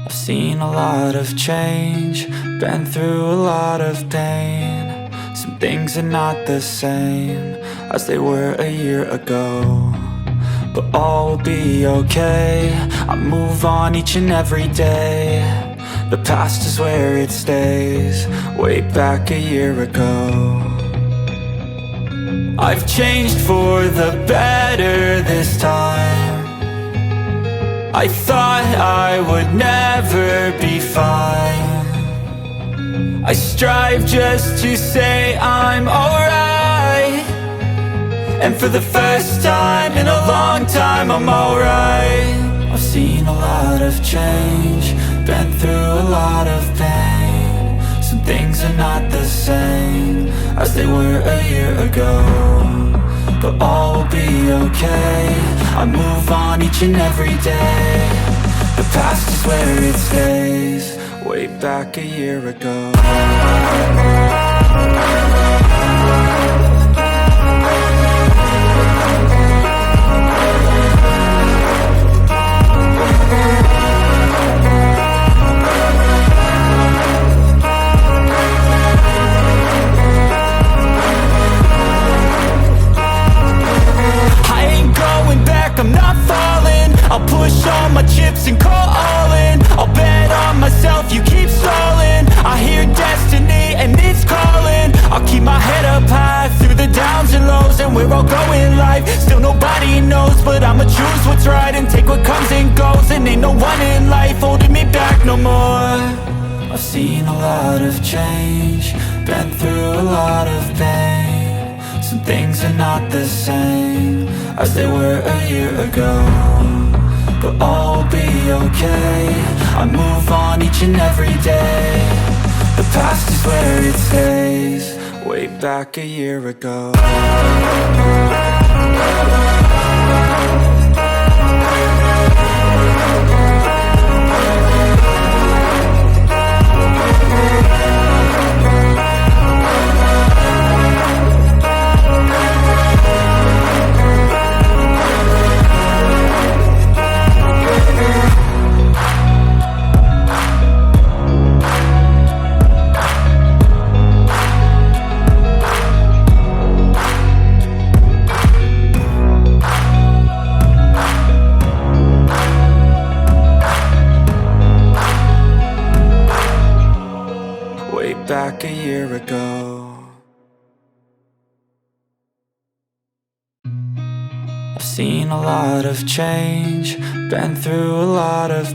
I've seen a lot of change, been through a lot of pain. Some things are not the same as they were a year ago, but all will be okay. I move on each and every day. The past is where it stays, way back a year ago. I've changed for the better this time. I thought I would never be fine. I strive just to say I'm alright, and for the first time in a long time I'm alright. I've seen a lot of change, been through a lot of pain. Some things are not the same as they were a year ago, but all will be okay. I move on each and every day. The past is where it stays, way back a year ago. I'm not falling, I'll push all my chips and call all in. I'll bet on myself, you keep stalling. I hear destiny and it's calling. I'll keep my head up high through the downs and lows, and we're all going life. Still nobody knows, but I'ma choose what's right and take what comes and goes. And ain't no one in life holding me back no more. I've seen a lot of change, been through a lot of pain. Some things are not the same as they were a year ago, but all will be okay. I move on each and every day. The past is where it stays, way back a year ago. Back a year ago. I've seen a lot of change, been through a lot of